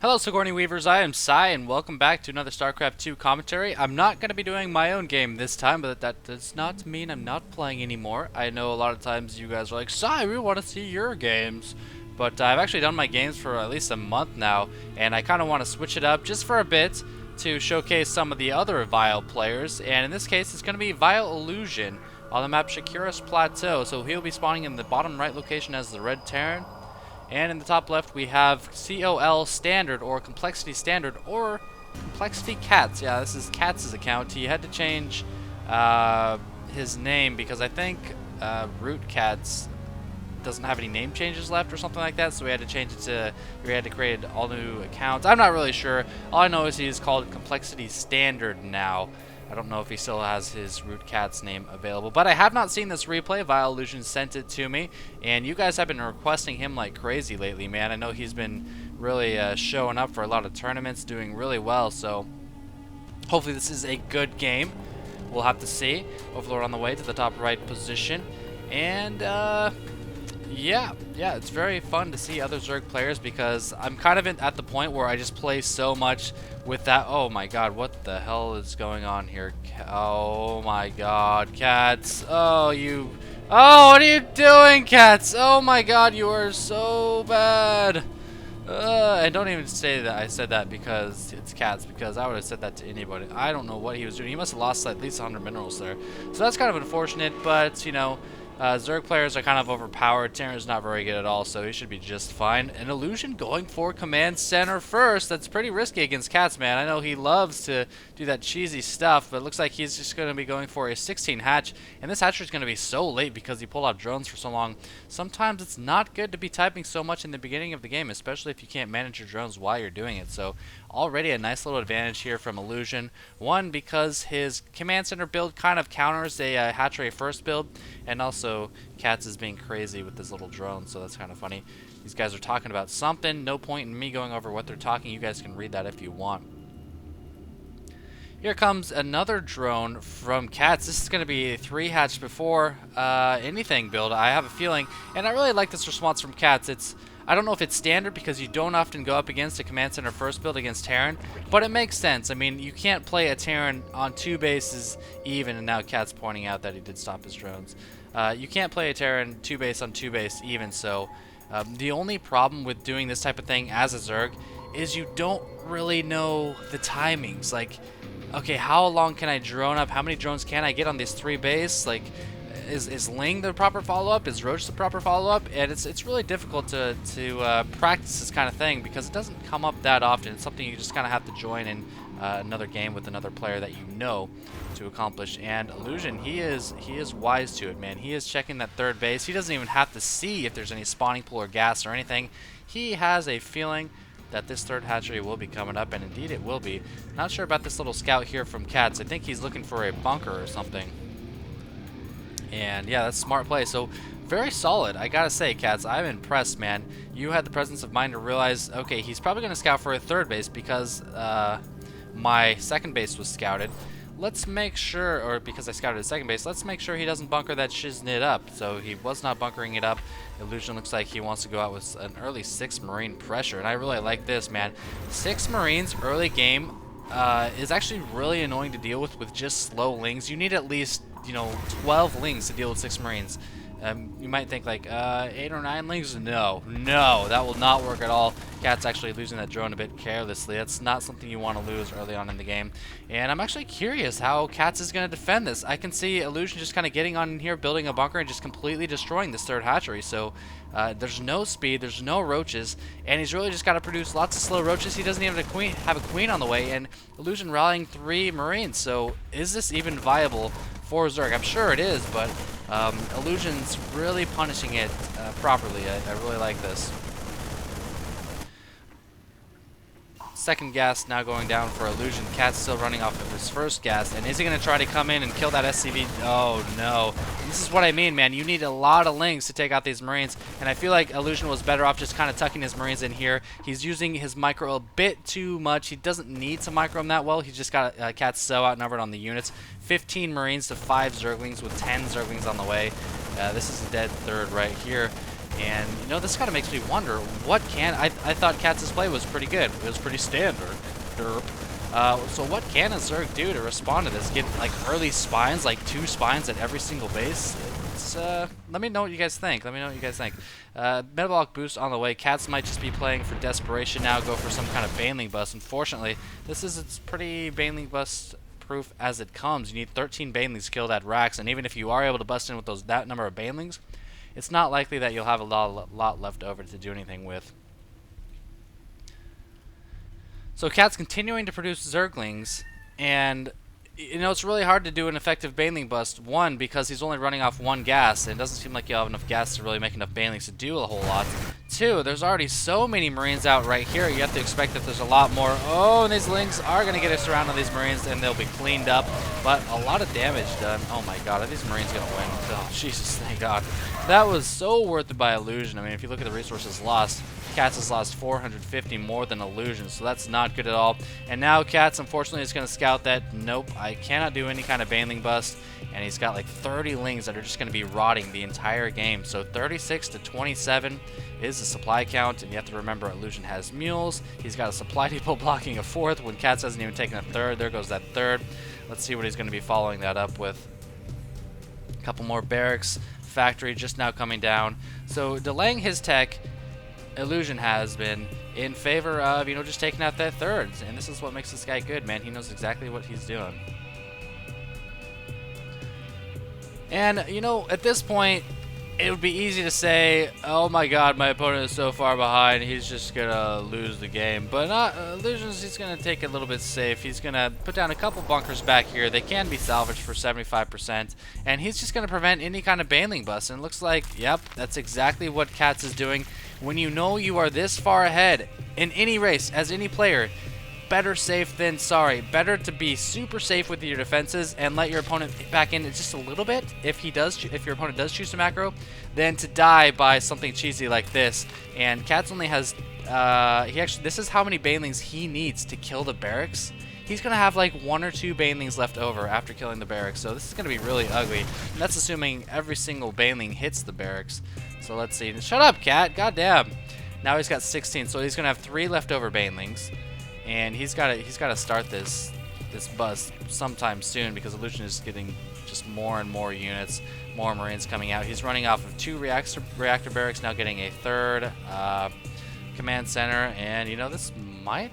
Hello Sigourney Weavers, I am Psy and welcome back to another StarCraft 2 commentary. I'm not going to be doing my own game this time, but that does not mean I'm not playing anymore. I know a lot of times you guys are like, Psy, we want to see your games. But I've actually done my games for at least a month now, and I kind of want to switch it up just for a bit to showcase some of the other Vile players. And in this case, it's going to be vileIllusion on the map Shakira's Plateau. So he'll be spawning in the bottom right location as the Red Terran. And in the top left, we have coLStandard, or Complexity Standard, or Complexity Catz. Yeah, this is Catz's account. He had to change his name because I think Root Catz doesn't have any name changes left or something like that, so we had to change it to, we had to create all new accounts. I'm not really sure. All I know is he's called Complexity Standard now. I don't know if he still has his Root Catz name available, but I have not seen this replay. vileIllusion sent it to me, and you guys have been requesting him like crazy lately, man. I know he's been really showing up for a lot of tournaments, doing really well, so hopefully this is a good game. We'll have to see. Overlord on the way to the top right position, and yeah, it's very fun to see other Zerg players because I'm kind of at the point where I just play so much with that. Oh my god, what the hell is going on here? Oh my god, Catz. Oh, what are you doing, Catz? Oh my god, you are so bad. And don't even say that I said that because it's Catz, because I would have said that to anybody. I don't know what he was doing. He must have lost at least 100 minerals there. So that's kind of unfortunate, but, you know, Zerg players are kind of overpowered. Terran's not very good at all, so he should be just fine. And Illusion going for command center first. That's pretty risky against Catz, man. I know he loves to do that cheesy stuff, but it looks like he's just going to be going for a 16 hatch. And this hatchery is going to be so late because he pulled out drones for so long. Sometimes it's not good to be typing so much in the beginning of the game, especially if you can't manage your drones while you're doing it. So already a nice little advantage here from Illusion. One, because his command center build kind of counters a hatchery first build, and also Catz is being crazy with his little drone, so that's kind of funny. These guys are talking about something. No point in me going over what they're talking. You guys can read that if you want. Here comes another drone from Catz. This is going to be a 3-hatch before anything build, I have a feeling. And I really like this response from Catz. I don't know if it's standard because you don't often go up against a command center first build against Terran, but it makes sense. I mean, you can't play a Terran on 2 bases even, and now Catz pointing out that he did stop his drones. You can't play a Terran 2 base on 2 base even, so the only problem with doing this type of thing as a Zerg is you don't really know the timings. Like, okay, how long can I drone up? How many drones can I get on these 3 base? Like, is Ling the proper follow-up? Is Roach the proper follow-up? And it's really difficult to practice this kind of thing because it doesn't come up that often. It's something you just kind of have to join in another game with another player that you know to accomplish. And Illusion, he is wise to it, man. He is checking that 3rd base. He doesn't even have to see if there's any spawning pool or gas or anything. He has a feeling that this 3rd hatchery will be coming up, and indeed it will be. Not sure about this little scout here from Catz. I think he's looking for a bunker or something. And yeah, that's a smart play. So very solid, I gotta say, Catz. I'm impressed, man. You had the presence of mind to realize, okay, he's probably gonna scout for a 3rd base because my 2nd base was scouted. Let's make sure, or because I scouted his 2nd base, let's make sure he doesn't bunker that shiznit up. So he was not bunkering it up. Illusion looks like he wants to go out with an early 6 Marine pressure, and I really like this, man. 6 Marines early game is actually really annoying to deal with just slow Lings. You need at least, you know, 12 Lings to deal with 6 Marines. You might think like 8 or 9 Lings. No, that will not work at all. Catz actually losing that drone a bit carelessly. That's not something you want to lose early on in the game. And I'm actually curious how Catz is going to defend this. I can see Illusion just kind of getting on in here, building a bunker, and just completely destroying this 3rd hatchery. So there's no speed, there's no roaches, and he's really just got to produce lots of slow roaches. He doesn't even have a queen on the way, and Illusion rallying 3 Marines. So is this even viable for Zerg? I'm sure it is, but Illusion's really punishing it properly. I really like this. 2nd gas now going down for Illusion. Catz still running off of his 1st gas. And is he going to try to come in and kill that SCV? Oh, no. This is what I mean, man. You need a lot of Lings to take out these Marines. And I feel like Illusion was better off just kind of tucking his Marines in here. He's using his micro a bit too much. He doesn't need to micro him that well. He's just got Catz so outnumbered on the units. 15 Marines to 5 Zerglings with 10 Zerglings on the way. This is a dead 3rd right here. And, you know, this kind of makes me wonder, what can... I thought Catz's play was pretty good. It was pretty standard. Derp. So what can a Zerg do to respond to this? Get, like, early spines, like 2 spines at every single base? It's, let me know what you guys think. Let me know what you guys think. Metabolic boost on the way. Catz might just be playing for desperation now, go for some kind of Baneling bust. Unfortunately, this is it's pretty Baneling bust proof as it comes. You need 13 Banelings killed at Rax, and even if you are able to bust in with that number of Banelings, it's not likely that you'll have a lot left over to do anything with. So Catz continuing to produce Zerglings, and you know, it's really hard to do an effective Baneling bust. One, because he's only running off 1 gas, and it doesn't seem like you'll have enough gas to really make enough Banelings to do a whole lot. 2, there's already so many Marines out right here, you have to expect that there's a lot more. Oh, and these Lings are going to get us around on these Marines, and they'll be cleaned up, but a lot of damage done. Oh my god, are these Marines going to win? Oh, Jesus, thank god. That was so worth it by Illusion. I mean, if you look at the resources lost, Catz has lost 450 more than Illusion, so that's not good at all. And now Catz, unfortunately, is going to scout that. Nope, I cannot do any kind of Baneling bust. And he's got like 30 Lings that are just going to be rotting the entire game. So 36 to 27 is the supply count. And you have to remember, Illusion has mules. He's got a supply depot blocking a 4th when Catz hasn't even taken a 3rd. There goes that 3rd. Let's see what he's going to be following that up with. A couple more barracks. Factory just now coming down. So delaying his tech, Illusion has been in favor of, you know, just taking out that 3rd. And this is what makes this guy good, man. He knows exactly what he's doing. And, you know, at this point, it would be easy to say, oh my god, my opponent is so far behind, he's just going to lose the game. But not, Illusion's, he's going to take it a little bit safe. He's going to put down a couple bunkers back here. They can be salvaged for 75%. And he's just going to prevent any kind of Baneling bust. And it looks like, yep, that's exactly what Catz is doing. When you know you are this far ahead in any race, as any player, better safe than sorry. Better to be super safe with your defenses and let your opponent back in just a little bit if your opponent does choose to macro, than to die by something cheesy like this. And Catz only has this is how many Banelings he needs to kill the barracks. He's gonna have like 1 or 2 Banelings left over after killing the barracks, so this is gonna be really ugly. And that's assuming every single Baneling hits the barracks. So let's see. Shut up, Cat. Goddamn. Now he's got 16, so he's gonna have 3 leftover Banelings. And he's got to start this bust sometime soon, because Illusion is getting just more and more units, more Marines coming out. He's running off of 2 reactor barracks, now getting a 3rd command center, and you know, this might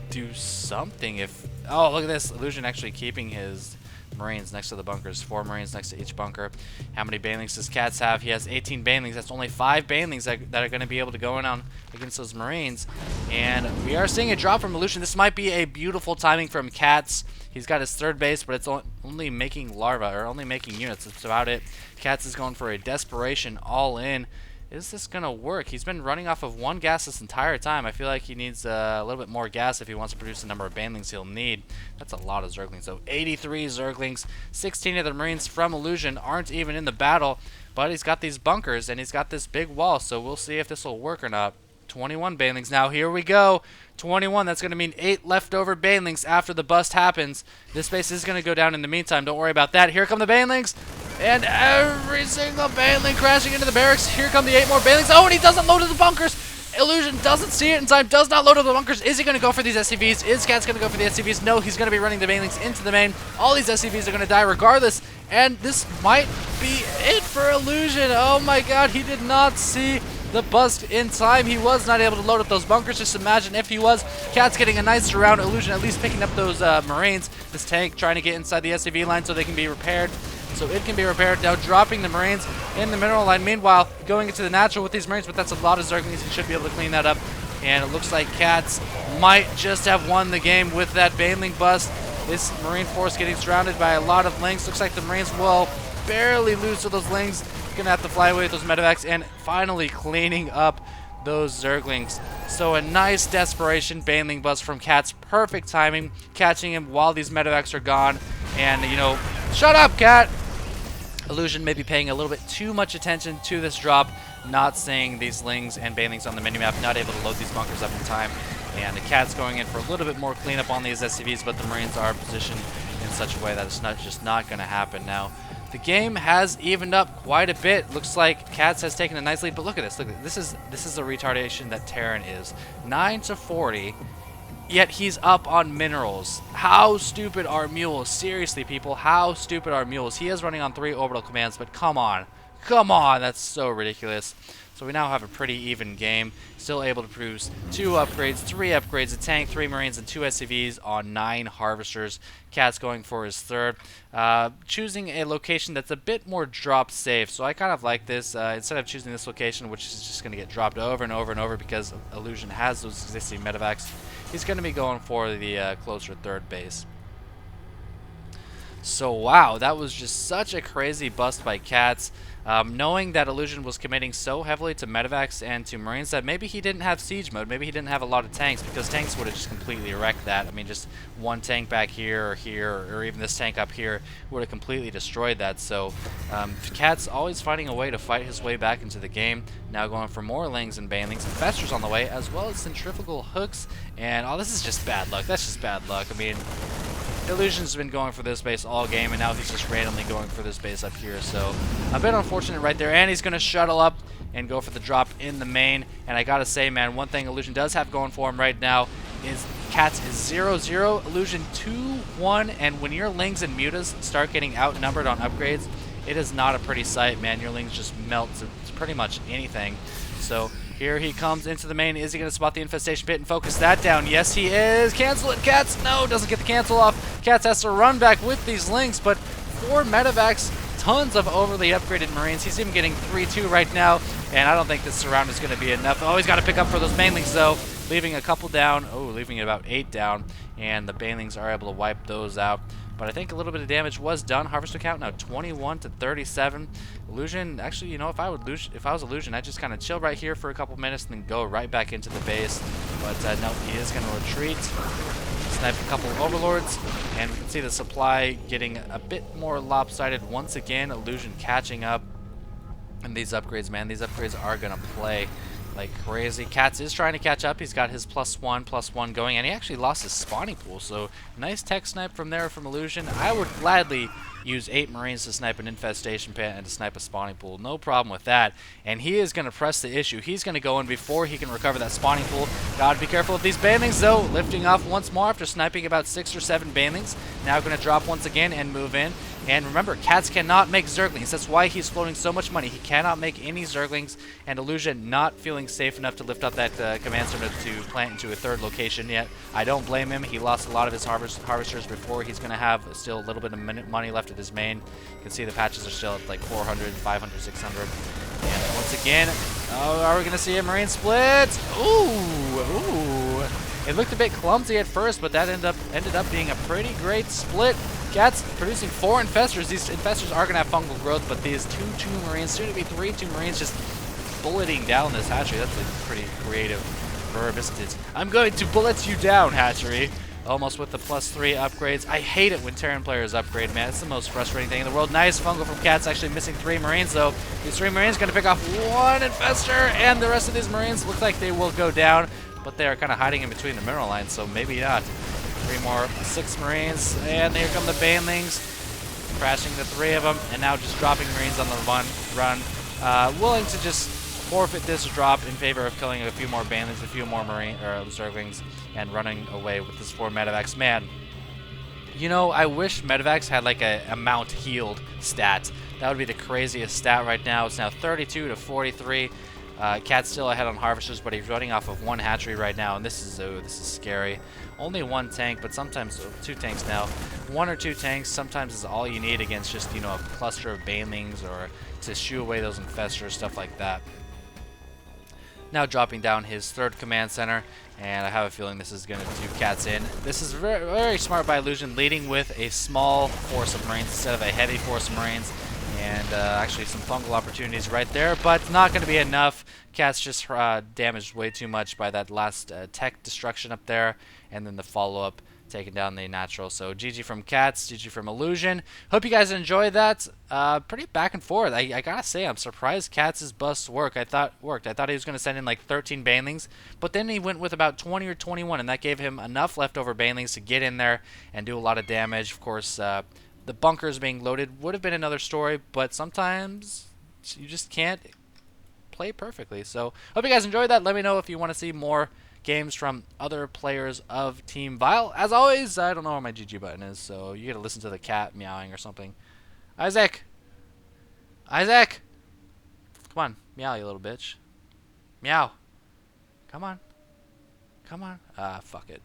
do something if... Oh, look at this! Illusion actually keeping his Marines next to the bunkers. 4 Marines next to each bunker. How many Banelings does Catz have? He has 18 Banelings. That's only 5 Banelings that are going to be able to go in on against those Marines. And we are seeing a drop from Illusion. This might be a beautiful timing from Catz. He's got his 3rd base, but it's only making larvae, or only making units. That's about it. Catz is going for a desperation all-in. Is this going to work? He's been running off of 1 gas this entire time. I feel like he needs a little bit more gas if he wants to produce the number of Banelings he'll need. That's a lot of Zerglings. So 83 Zerglings. 16 of the Marines from Illusion aren't even in the battle, but he's got these bunkers and he's got this big wall, so we'll see if this will work or not. 21 Banelings. Now here we go. 21. That's going to mean 8 leftover Banelings after the bust happens. This base is going to go down in the meantime. Don't worry about that. Here come the Banelings. And every single Baneling crashing into the barracks. Here come the 8 more Banelings. Oh, and he doesn't load to the bunkers. Illusion doesn't see it in time. Does not load to the bunkers. Is he going to go for these SCVs? Is Catz going to go for the SCVs? No, he's going to be running the Banelings into the main. All these SCVs are going to die regardless. And this might be it for Illusion. Oh my god, he did not see the bust in time. He was not able to load up those bunkers. Just imagine if he was. Catz getting a nice surround. Illusion at least picking up those Marines. This tank trying to get inside the SCV line so they can be repaired. So it can be repaired. Now dropping the Marines in the mineral line. Meanwhile, going into the natural with these Marines, but that's a lot of Zerglings. He should be able to clean that up. And it looks like Catz might just have won the game with that Baneling bust. This Marine force getting surrounded by a lot of Lings. Looks like the Marines will barely lose to those Lings. Gonna have to fly away with those medevacs, and finally cleaning up those Zerglings. So a nice desperation Baneling bust from Catz. Perfect timing, catching him while these medevacs are gone. And, you know, shut up, Cat! Illusion may be paying a little bit too much attention to this drop, not seeing these Lings and Banelings on the minimap, not able to load these bunkers up in time. And the Catz going in for a little bit more cleanup on these SCVs, but the Marines are positioned in such a way that it's just not going to happen now. The game has evened up quite a bit. Looks like Catz has taken a nice lead, but look at this. Look at this. This is the retardation that Terran is. 9-40, yet he's up on minerals. How stupid are mules? Seriously, people, how stupid are mules? He is running on 3 orbital commands, but come on. Come on, that's so ridiculous. So we now have a pretty even game. Still able to produce 2 upgrades, 3 upgrades, a tank, 3 marines, and 2 SCVs on 9 harvesters. Catz going for his 3rd. Choosing a location that's a bit more drop safe. So I kind of like this. Instead of choosing this location, which is just going to get dropped over and over and over because Illusion has those existing medevacs, he's going to be going for the closer 3rd base. So wow, that was just such a crazy bust by Catz. Knowing that Illusion was committing so heavily to medevacs and to marines that maybe he didn't have siege mode, maybe he didn't have a lot of tanks, because tanks would have just completely wrecked that. I mean, just one tank back here, or even this tank up here would have completely destroyed that. So Catz always finding a way to fight his way back into the game. Now going for more lings and banelings, infestors on the way, as well as centrifugal hooks. And oh, this is just bad luck. That's just bad luck. I mean, Illusion's been going for this base all game, and now he's just randomly going for this base up here. So a bit unfortunate right there. And he's going to shuttle up and go for the drop in the main. And I gotta say, man, one thing Illusion does have going for him right now is Catz is 0-0, Illusion 2-1, and when your lings and mutas start getting outnumbered on upgrades, it is not a pretty sight, man. Your lings just melt to pretty much anything. So here he comes into the main. Is he going to spot the infestation pit and focus that down? Yes, he is. Cancel it, Catz. No, doesn't get the cancel off. Catz has to run back with these lings, but 4 medevacs, tons of overly upgraded marines. He's even getting 3-2 right now, and I don't think this surround is going to be enough. Oh, he's got to pick up for those banelings, though, leaving a couple down. Oh, leaving about 8 down, and the banelings are able to wipe those out. But I think a little bit of damage was done. Harvester count now 21-37. Illusion, actually, you know, if I was Illusion, I'd just kind of chill right here for a couple minutes and then go right back into the base. But no, he is going to retreat. Snipe a couple of overlords, and we can see the supply getting a bit more lopsided once again. Illusion catching up. And these upgrades, man, these upgrades are going to play like crazy. Catz is trying to catch up. He's got his +1/+1 going, and he actually lost his spawning pool. So nice tech snipe from there from Illusion. I would gladly use 8 marines to snipe an infestation pit and to snipe a spawning pool. No problem with that. And he is going to press the issue. He's going to go in before he can recover that spawning pool. Gotta be careful of these banelings, though. Lifting off once more after sniping about 6 or 7 banelings. Now going to drop once again and move in. And remember, Catz cannot make Zerglings. That's why he's floating so much money. He cannot make any Zerglings, and Illusion not feeling safe enough to lift up that command center to plant into a 3rd location yet. I don't blame him. He lost a lot of his harvesters before. He's going to have still a little bit of money left at his main. You can see the patches are still at like 400, 500, 600. And once again, oh, are we going to see a marine split? Ooh. It looked a bit clumsy at first, but that ended up being a pretty great split. Catz producing 4 infestors. These infestors are going to have fungal growth, but these 2-2 marines, soon to be 3-2 marines, just bulleting down this hatchery. That's a pretty creative verb, isn't it? I'm going to bullet you down, hatchery. Almost with the +3 upgrades. I hate it when Terran players upgrade, man. It's the most frustrating thing in the world. Nice fungal from Catz, actually missing 3 marines, though. These 3 marines going to pick off 1 infestor, and the rest of these marines look like they will go down, but they are kind of hiding in between the mineral lines, so maybe not. 3 more, 6 marines, and here come the banelings, crashing the 3 of them, and now just dropping marines on the run. Willing to just forfeit this drop in favor of killing a few more banelings, a few more Zerglings, and running away with this 4 medevacs. Man, you know, I wish medevacs had like a amount healed stat. That would be the craziest stat right now. It's now 32-43. Catz still ahead on harvesters, but he's running off of 1 hatchery right now, and this is scary. Only 1 tank, but sometimes 2 tanks now. 1 or 2 tanks sometimes is all you need against just, you know, a cluster of banelings or to shoo away those infestors, stuff like that. Now dropping down his 3rd command center, and I have a feeling this is going to do Catz in. This is very, very smart by Illusion, leading with a small force of marines instead of a heavy force of marines. And actually some fungal opportunities right there, but not going to be enough. Catz just damaged way too much by that last tech destruction up there, and then the follow-up taking down the natural. So GG from Catz, GG from Illusion. Hope you guys enjoyed that. Pretty back and forth. I gotta say, I'm surprised Catz's bust worked. I thought he was going to send in like 13 banelings, but then he went with about 20 or 21, and that gave him enough leftover banelings to get in there and do a lot of damage. Of course, The bunkers being loaded would have been another story, but sometimes you just can't play perfectly. So hope you guys enjoyed that. Let me know if you want to see more games from other players of Team Vile. As always, I don't know where my GG button is, so you gotta listen to the cat meowing or something. Isaac! Isaac! Come on, meow, you little bitch. Meow. Come on. Come on. Ah, fuck it.